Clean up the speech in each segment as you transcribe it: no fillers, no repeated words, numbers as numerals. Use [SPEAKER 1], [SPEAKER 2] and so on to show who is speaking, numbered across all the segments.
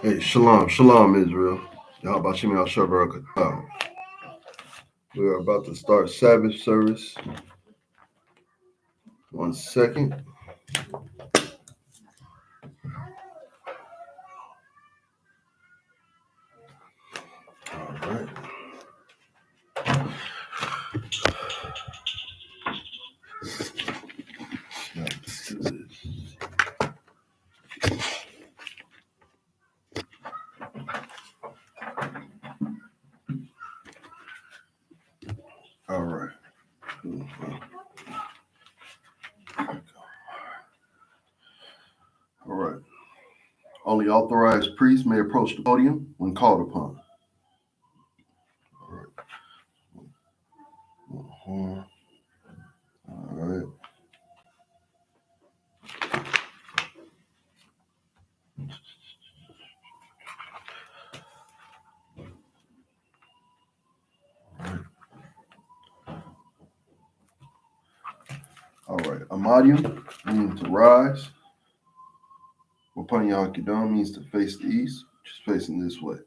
[SPEAKER 1] Hey, shalom, shalom, Israel. Yahabashim Al-Shabarakah. We are about to start Sabbath service. 1 second. All right. Let's do this. All right. All right. Only authorized priests may approach the podium when called upon. All right. All right. All right. Amadium means to rise. Wapanya Hakidam means to face the east, which is facing this way.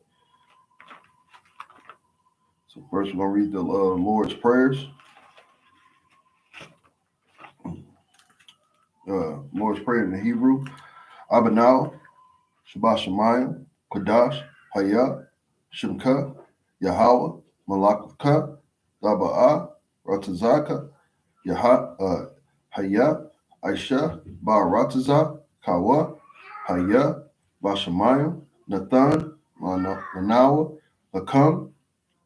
[SPEAKER 1] So first we're going to read the Lord's prayers. Lord's Prayer in the Hebrew. Abanal, Shabbat Shemayim, Kodash, Hayah, Shemka, Yahweh, Malakka, Daba'ah, Ratazaka, Hayah, Aisha, Ba'aratazah, Kawa, Hayah, Bashamayim, Nathan, Lanawa, Lakam,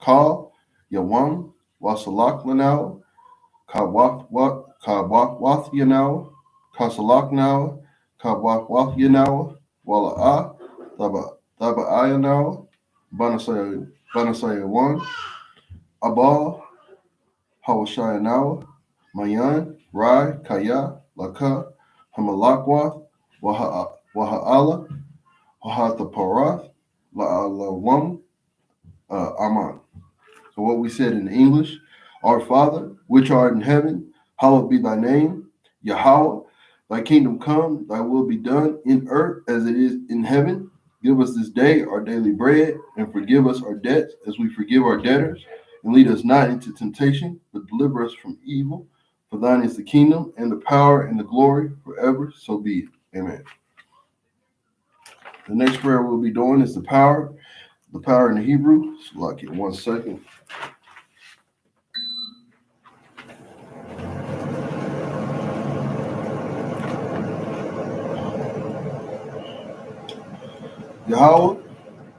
[SPEAKER 1] Kal, Yawam, Wasalak Lanawa, Kawath Yanawa, Kasalak Nawa, Kawath Yanawa, Wala'a, Thaba'aya Nawa, Banasaya 1, Abal, Hawashaya Nawa, Mayan, Rai, Kaya, Laka, Hamalakwath, Waha'ala, Wahataparath, La'alawam, Aman. So what we said in English, Our Father, which art in heaven, hallowed be thy name, Yahweh, thy kingdom come, thy will be done in earth as it is in heaven. Give us this day our daily bread, and forgive us our debts as we forgive our debtors. And lead us not into temptation, but deliver us from evil. For thine is the kingdom, and the power, and the glory forever. So be it. Amen. The next prayer we'll be doing is the power in the Hebrew. So like it 1 second. Yahweh,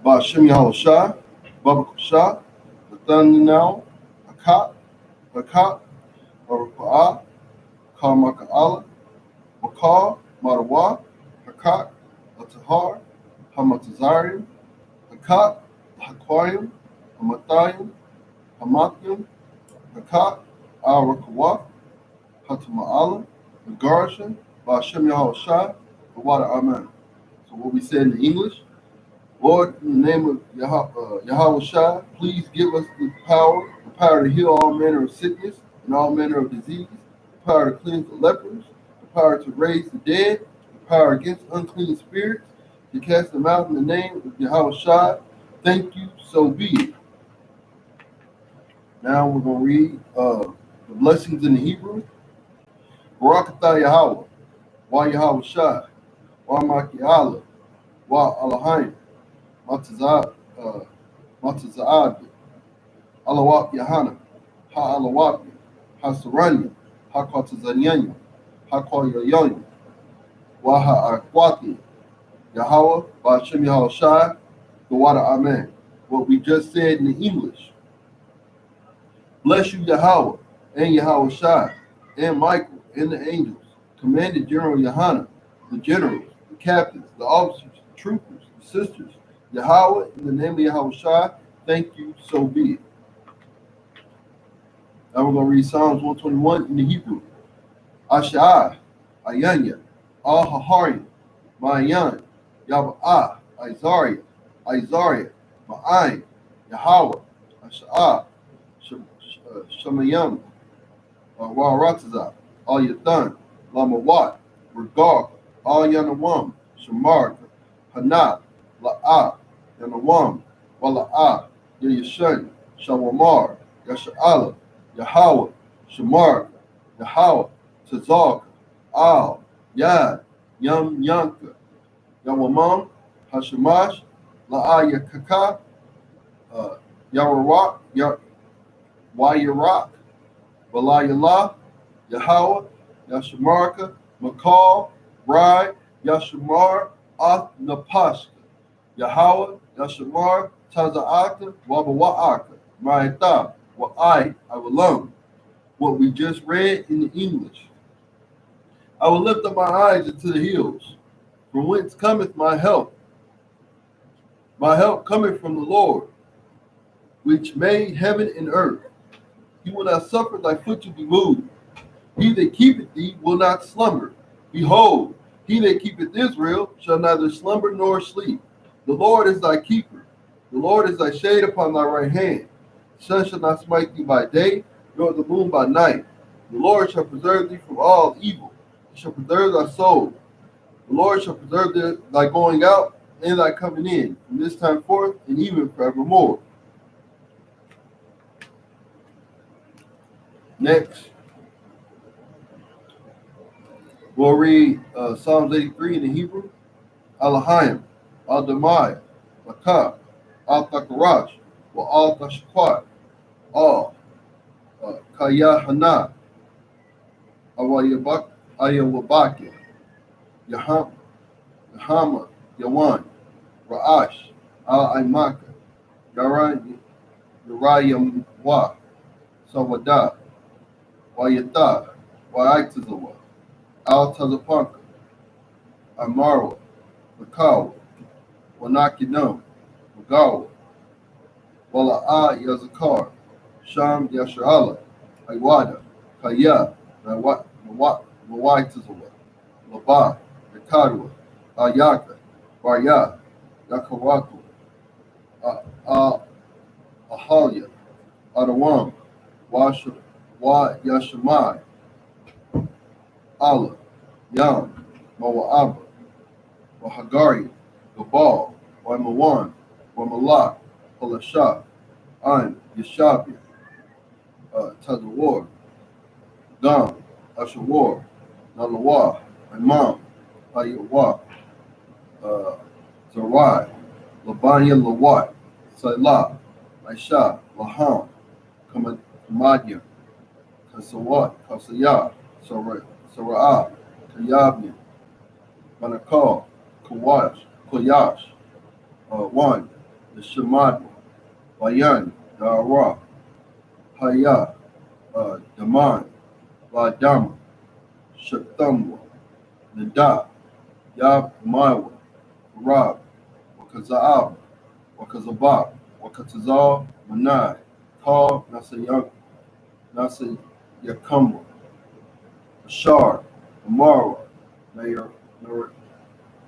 [SPEAKER 1] Ba'ashem Yahweh Shai, Babak Shah, Nathaniel, Hakat, Baraka'ah, Kal Maka'ala, Bakal, Marawa, Hakat, Atahar, Hamatazarium, Hakat, Hakwayim, Hamatayim, Hamathim, Hakat, Al Rakawah, Hatama'ala, Garshan, Ba'ashem Yahweh Shai, Wada Amen. So what we said in English, Lord, in the name of Yahweh Shai, please give us the power to heal all manner of sickness and all manner of disease, the power to cleanse the lepers, the power to raise the dead, the power against unclean spirits, to cast them out in the name of Yahweh Shai. Thank you, so be it. Now we're going to read the blessings in the Hebrew. Barakatah Yahweh, Wa Yahweh Shai, Wa Maki'ala, Wa Alahim, Mataza'ad, Alawak Yahana, Ha Alawak, Ha Saranya, Ha Kwatazanyanya, Ha Kwayoyonya, Waha Akwati, Yahweh, Ba'ashem Yahweh Shai, the water Amen. What we just said in the English. Bless you, Yahweh, and Yahweh Shai, and Michael, and the angels, Commander General Yahana, the generals, the captains, the officers, the troopers, the sisters, Yahweh, in the name of Yahweh Shai, thank you, so be it. Now we're going to read Psalms 121 in the Hebrew. Asha'ah, Ayanya, Al-Haharim, Ma'ayan, Yaba'ah, Isaiah, Ma'ayin, Yahweh, Asha'ah, Shemayam, Wa'aratazah, Al-Yathan, Lamawat, Regar, Al-Yanawam, Shamarka, Hanat, La'ah, Yanawam, Wala'ah, Yashan, Shawamar, Yasha'ala, Yahweh, Shamar, Yahweh, Tazak, Al, Yad, Yam Yanka, Yawamam, Hashamash, La'ah Yakaka, Yawarak, Wayarak, Balayala, Yahweh, Yashamarka, Makal, Rai, Yashamar, Ath Napashka, Yahweh, Yashamar, Taza'aka, Wabawa'aka, Ma'ita, Wa'ai, I will learn what we just read in the English. I will lift up my eyes into the hills, from whence cometh my help. My help cometh from the Lord, which made heaven and earth. He will not suffer thy foot to be moved. He that keepeth thee will not slumber. Behold, he that keepeth Israel shall neither slumber nor sleep. The Lord is thy keeper. The Lord is thy shade upon thy right hand. The sun shall not smite thee by day, nor the moon by night. The Lord shall preserve thee from all evil. He shall preserve thy soul. The Lord shall preserve thy going out and thy coming in, from this time forth and even forevermore. Next, we'll read Psalms 83 in the Hebrew. Alahayim, Al-Damai, Lakah, Al-Takarash, wa Al-Tashquat, Al, Kayahana, Ayawabaki, Yahama, Yawan, Ra'ash, Al-Aimaka, Yarayamwa, Sawada, Wayata, Waitazawa, Al-Tazapanka, Amara, Makawa, Wanakinam, Magawa, Wala'a Yazakar, Sham Yasharala, Iwada, Kaya, Mawaitazawa, Laba, Yakadua, Ayaka, Barya, Yakawatu, Ahalia, Adawam, Wa Yashamai, Allah, Yam, Mawa'aba, Wahagari, Gabal, Wamawan, Wamalak, Palasha, Ain, Yashabi, Tazawar, Dam, Ashawar, Nalawa, Imam, Ayawa, Zarai, Labanya Lawat, Salah, Aisha, Laham, Kamadya, Kasawat, Kasaya, Sara'ah, Kayabni, Manakal, Koyash, Wan, the Shemad, Bayan, Dara, Haya, Daman, Ladama, Shatamwa, Nada, Yab Maiwa, Rab, Wakazaab, Wakazabak, Wakatazal, Manai, Kal, Nasa Yakamwa, Ashar, Amara,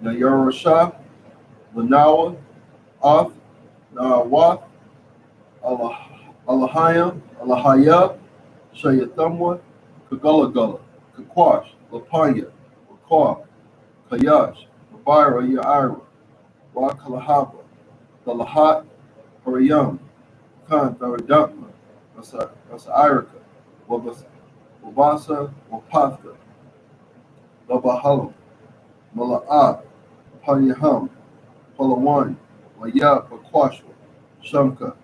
[SPEAKER 1] Nayarasha, Lanawa, Ath, Nawath, Alahayam, Alahaya, Shayathamwa, Kagalagala, Kakwash, Lapanya, Wakwa, Kayash, Labira Yaira, Rakalahaba, Dalahat, Harayam, Khan, Daradakma, Irika, Wabasa, Wapathka, Labahalam, Mala'at, Panyaham, Palawan, Waya Bakwashwa, Shamka,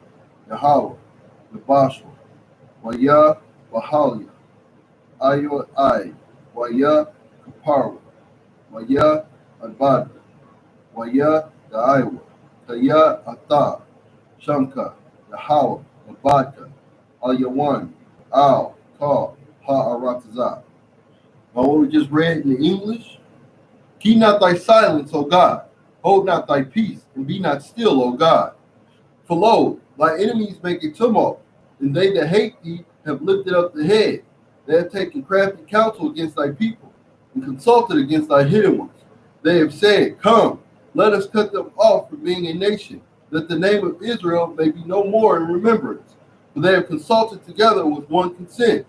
[SPEAKER 1] Yahawa, Nabashwa, Waya Bahalia, Ayo Ai, Waya Kaparwa, Waya Adbadra, Waya Daiwa, Kaya Ata, Shamka, Yahawa, Abadka, Ayawan, Al, Ka, Ha-Aratazah. Now what we just read in the English, keep not thy silence, O God, hold not thy peace, and be not still, O God. For lo, thy enemies make a tumult, and they that hate thee have lifted up the head. They have taken crafty counsel against thy people, and consulted against thy hidden ones. They have said, Come, let us cut them off from being a nation, that the name of Israel may be no more in remembrance. For they have consulted together with one consent.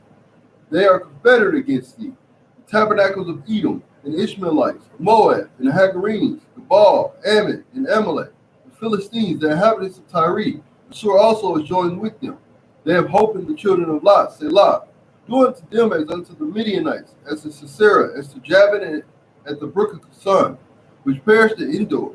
[SPEAKER 1] They are confederate against thee, the tabernacles of Edom, and Ishmaelites, Moab, and the Hagarenes, the Baal, Ammon, and Amalek, the Philistines, the inhabitants of Tyre. Assur also is joined with them. They have hope in the children of Lot, Selah. Do unto them as unto the Midianites, as to Sisera, as to Jabin, and at the brook of Kison, which perished at Endor.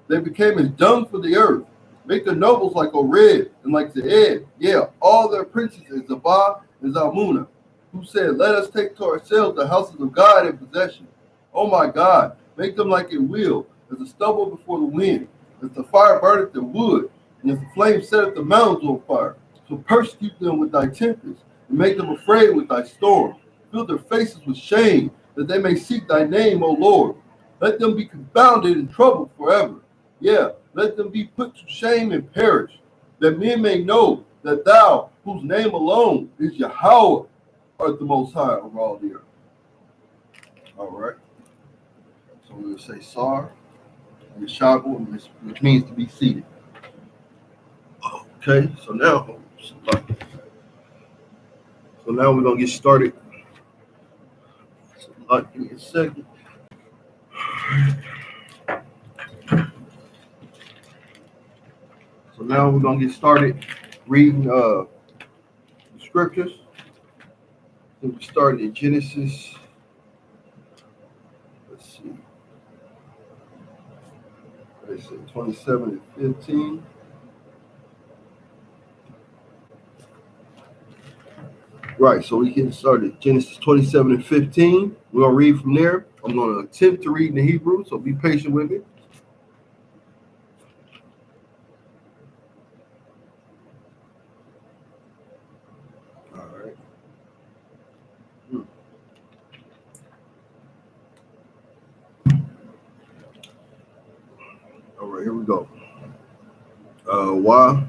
[SPEAKER 1] They became as dung for the earth. Make their nobles like Oreb and like Zeeb, yeah, all their princes as Zabah and Zalmunna, who said, let us take to ourselves the houses of God in possession. Oh my God, make them like a wheel, as a stubble before the wind, as the fire burneth the wood, and as the flame setteth the mountains on fire. So persecute them with thy tempest, and make them afraid with thy storm. Fill their faces with shame, that they may seek thy name, O Lord. Let them be confounded and troubled forever. Yeah, let them be put to shame and perish, that men may know that thou, whose name alone is Yahweh, art the most high over all the earth. All right. So we'll say Sar, Yeshabu, which means to be seated. Okay, so now we're gonna get started. So give me a second. So now we're gonna get started reading the scriptures. So we started in Genesis. Let's see. They said 27 and 15. Right, so we getting started. Genesis 27 and 15. We're gonna read from there. I'm gonna attempt to read in the Hebrew, so be patient with me. All right. All right, here we go. Why?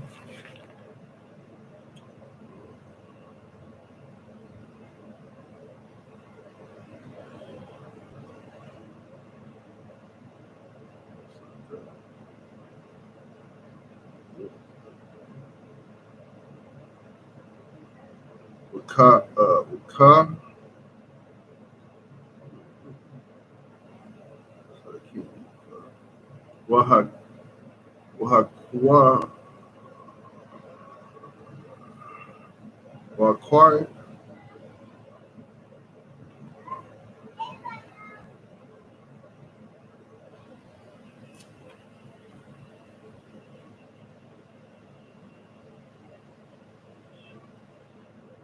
[SPEAKER 1] Waquari,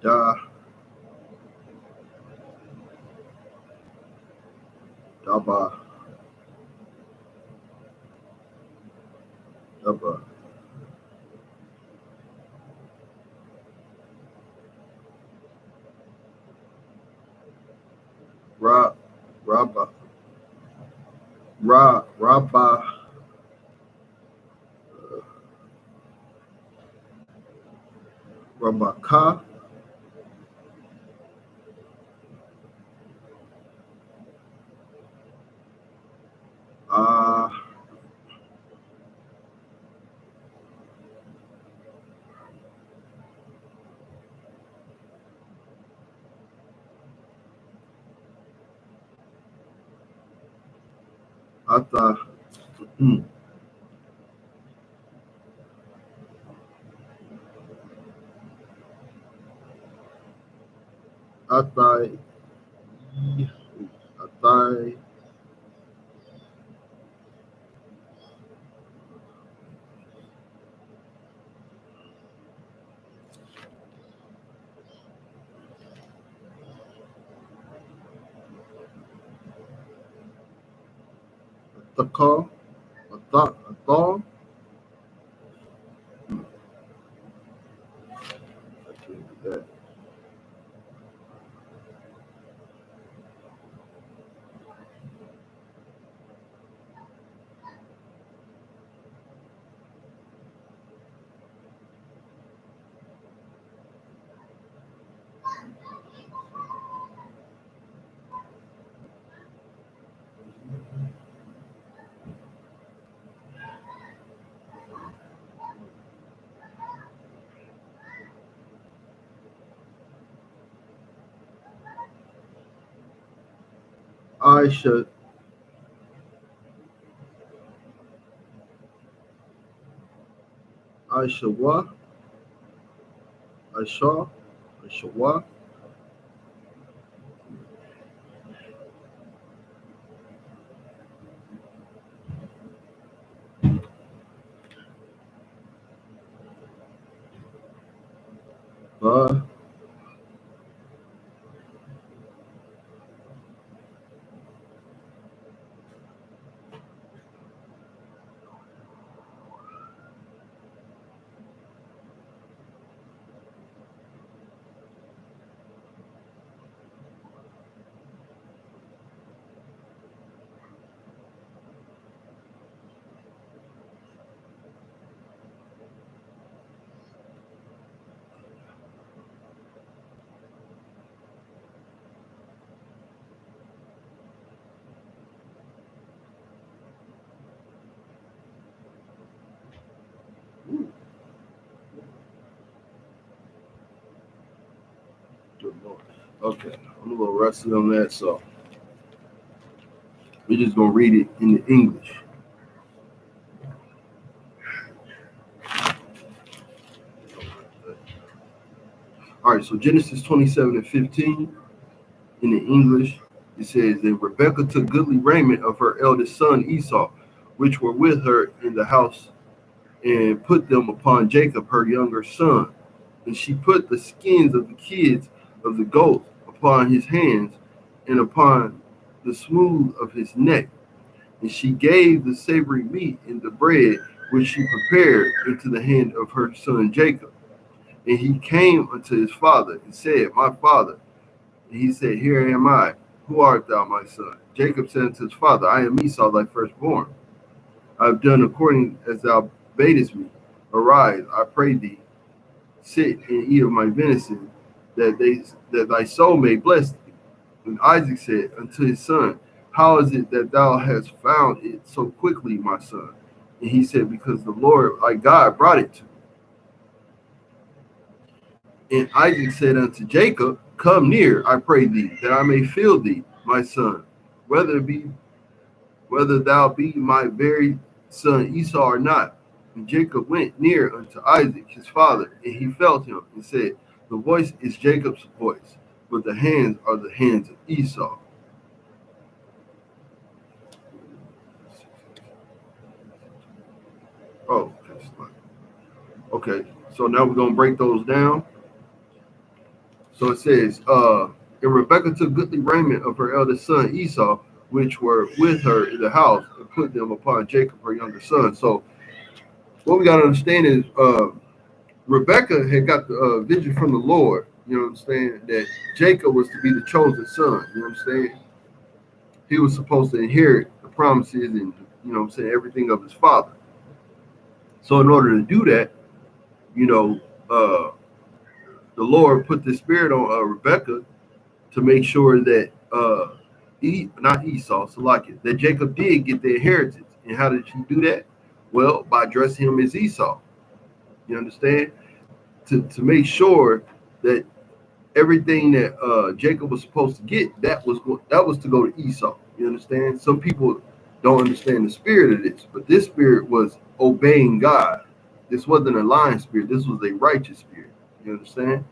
[SPEAKER 1] Da, Daba, Daba, Ra, Rabba, Rabba, Rabaka, Ata, Atai, Atai, Ataka, Atal, Aisha, Aishawa, Aisha, Aishawa, Ba, good Lord. Okay, I'm a little rusty on that, so we're just gonna read it in the English. All right, so Genesis 27:15 in the English, it says that Rebekah took goodly raiment of her eldest son Esau, which were with her in the house, and put them upon Jacob, her younger son. And she put the skins of the kids of the goats upon his hands and upon the smooth of his neck. And she gave the savory meat and the bread which she prepared into the hand of her son Jacob. And he came unto his father and said, My father. And he said, Here am I. Who art thou, my son? Jacob said unto his father, I am Esau, thy firstborn. I have done according as thou badest me. Arise, I pray thee, sit and eat of my venison, that thy soul may bless thee. And Isaac said unto his son, How is it that thou hast found it so quickly, my son? And he said, Because the Lord thy God brought it to me. And Isaac said unto Jacob, Come near, I pray thee, that I may feel thee, my son, whether thou be my very son Esau or not. And Jacob went near unto Isaac his father, and he felt him, and said, The voice is Jacob's voice, but the hands are the hands of Esau. Oh, okay. So now we're gonna break those down. So it says, and Rebekah took goodly raiment of her eldest son Esau, which were with her in the house, and put them upon Jacob, her younger son. So what we gotta understand is Rebekah had got the vision from the Lord, you know what I'm saying, that Jacob was to be the chosen son, you know what I'm saying? He was supposed to inherit the promises and, you know what I'm saying, everything of his father. So in order to do that, you know, the Lord put the spirit on Rebekah to make sure that not Esau, so like it, that Jacob did get the inheritance. And how did she do that? Well, by dressing him as Esau. You understand? To make sure that everything that Jacob was supposed to get, that was to go to Esau. You understand? Some people don't understand the spirit of this, but this spirit was obeying God. This wasn't a lying spirit. This was a righteous spirit. You understand?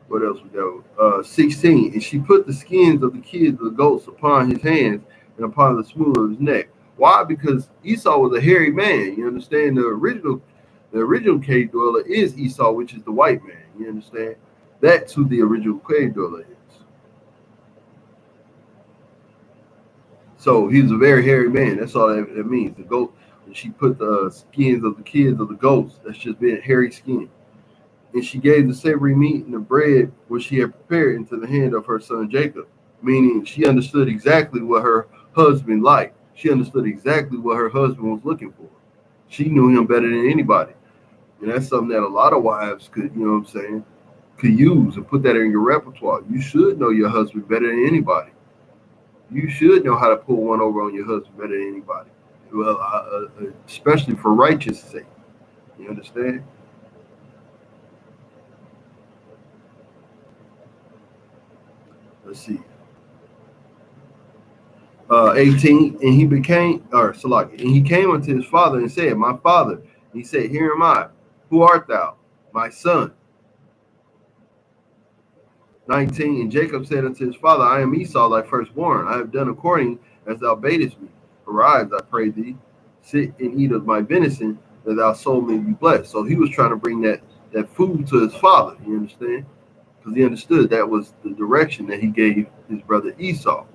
[SPEAKER 1] What else we got? 16. And she put the skins of the kids of the goats upon his hands and upon the smooth of his neck. Why? Because Esau was a hairy man. You understand? The original cave dweller is Esau, which is the white man. You understand? That's who the original cave dweller is. So he was a very hairy man. That's all that means. The goat. And she put the skins of the kids of the goats. That's just being hairy skin. And she gave the savory meat and the bread which she had prepared into the hand of her son Jacob, meaning she understood exactly what her husband liked. She understood exactly what her husband was looking for. She knew him better than anybody. And that's something that a lot of wives could, you know what I'm saying, could use and put that in your repertoire. You should know your husband better than anybody. You should know how to pull one over on your husband better than anybody. Well, especially for righteous sake. You understand? Let's see. 18, and he became, or Salak, and he came unto his father and said, My father. And he said, Here am I. Who art thou? My son. 19, and Jacob said unto his father, I am Esau, thy firstborn. I have done according as thou badest me. Arise, I pray thee, sit and eat of my venison, that thy soul may be blessed. So he was trying to bring that food to his father, you understand? Because he understood that was the direction that he gave his brother Esau.